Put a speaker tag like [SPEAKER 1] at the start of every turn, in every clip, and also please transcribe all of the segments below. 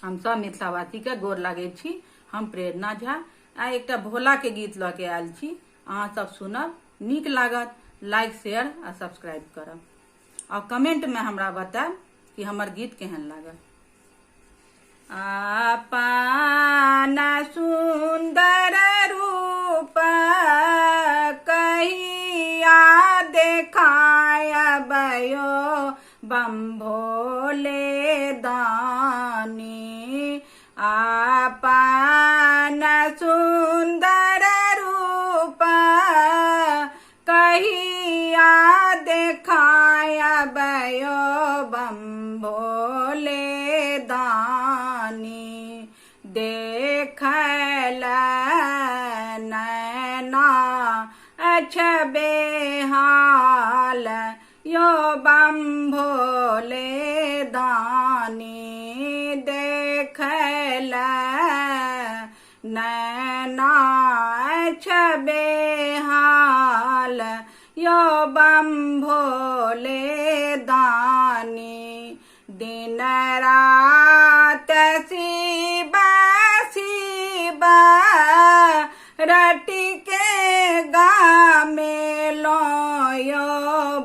[SPEAKER 1] हम सब मिथिलावासी के गोर लागे छी। हम प्रेरणा झा आ एकटा भोला के गीत ल के आयल छी। अहाँ सब सुनब, नीक लागत, लाइक शेयर आ सब्सक्राइब करब और कमेंट में हमरा बताएब कि हमर गीत केहन लागल। आपन सुंदर रूप कहिया देखायबयो बम भोले दानी। आपन सुंदर रूप कहिया देखायबयो बम भोले दानी। देखल नैना अछबे हाल यो बम भोले दानी। देखल नैना अछबे हाल यो बम भोले दानी। दिन रात शिव शिव रटी के गामे लो यो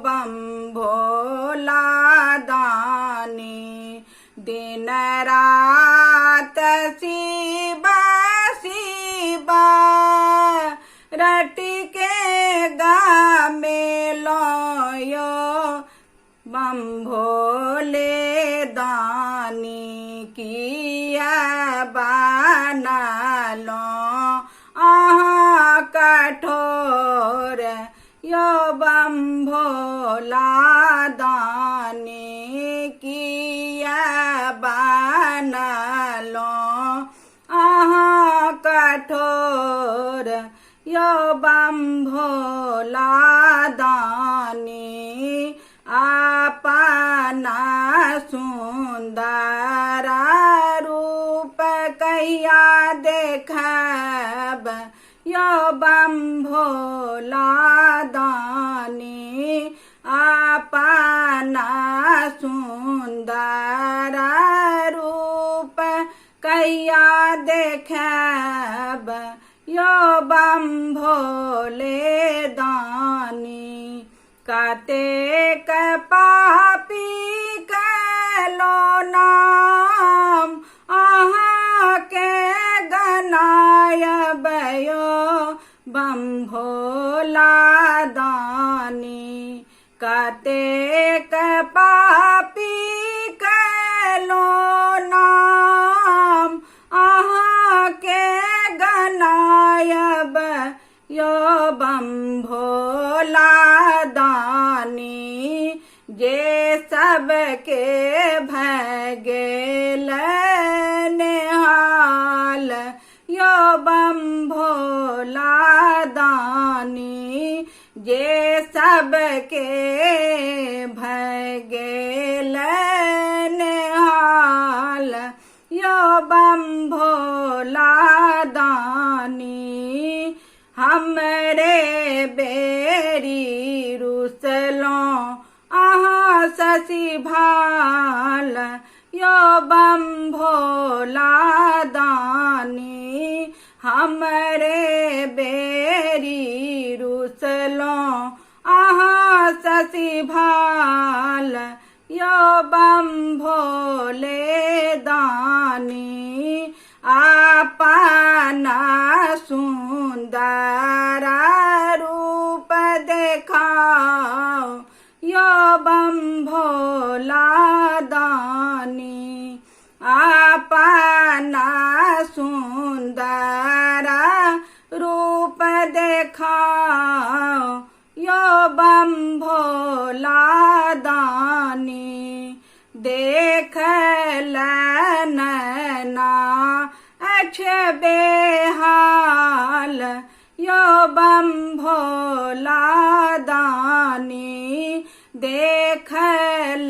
[SPEAKER 1] बम भोला दानी। दिन रात शिव शिव रटी के गामे लो यो बम भोले दानी। किया बनलो अहाँ कठोर यो बम भोला दानी। किया बनलो अहाँ कठोर यो बम भोला दानी। आपना सुंदर रूप कहिया देखब यो बम भोला दानी। आपना सुंदर रूप कहिया देखब यो बम भोले दानी। कतेक पापी कलो नाम अहाँ के गनायबयो बम भोला दानी। कतेक पापी कलो नाम अहाँ के गनायब यो बम भोला दानी। जे सबके भगेल नेहाल यो बम भोला दानी। जे सबके भगेल नेहाल यो बम भोला दानी। हमरे बेरी रुसलो अहाँ शशि भाल यो बम भोला दानी। हमरे बेरी रुसलो अहाँ शशि भाल यो बम भोले दानी। आपना सुंदर रूप देखाओ यो बम भोला दानी। आपना सुंदर रूप देखाओ यो बम भोला दानी। देखल नैना अछबे हाल यो बम भोला दानी। देखल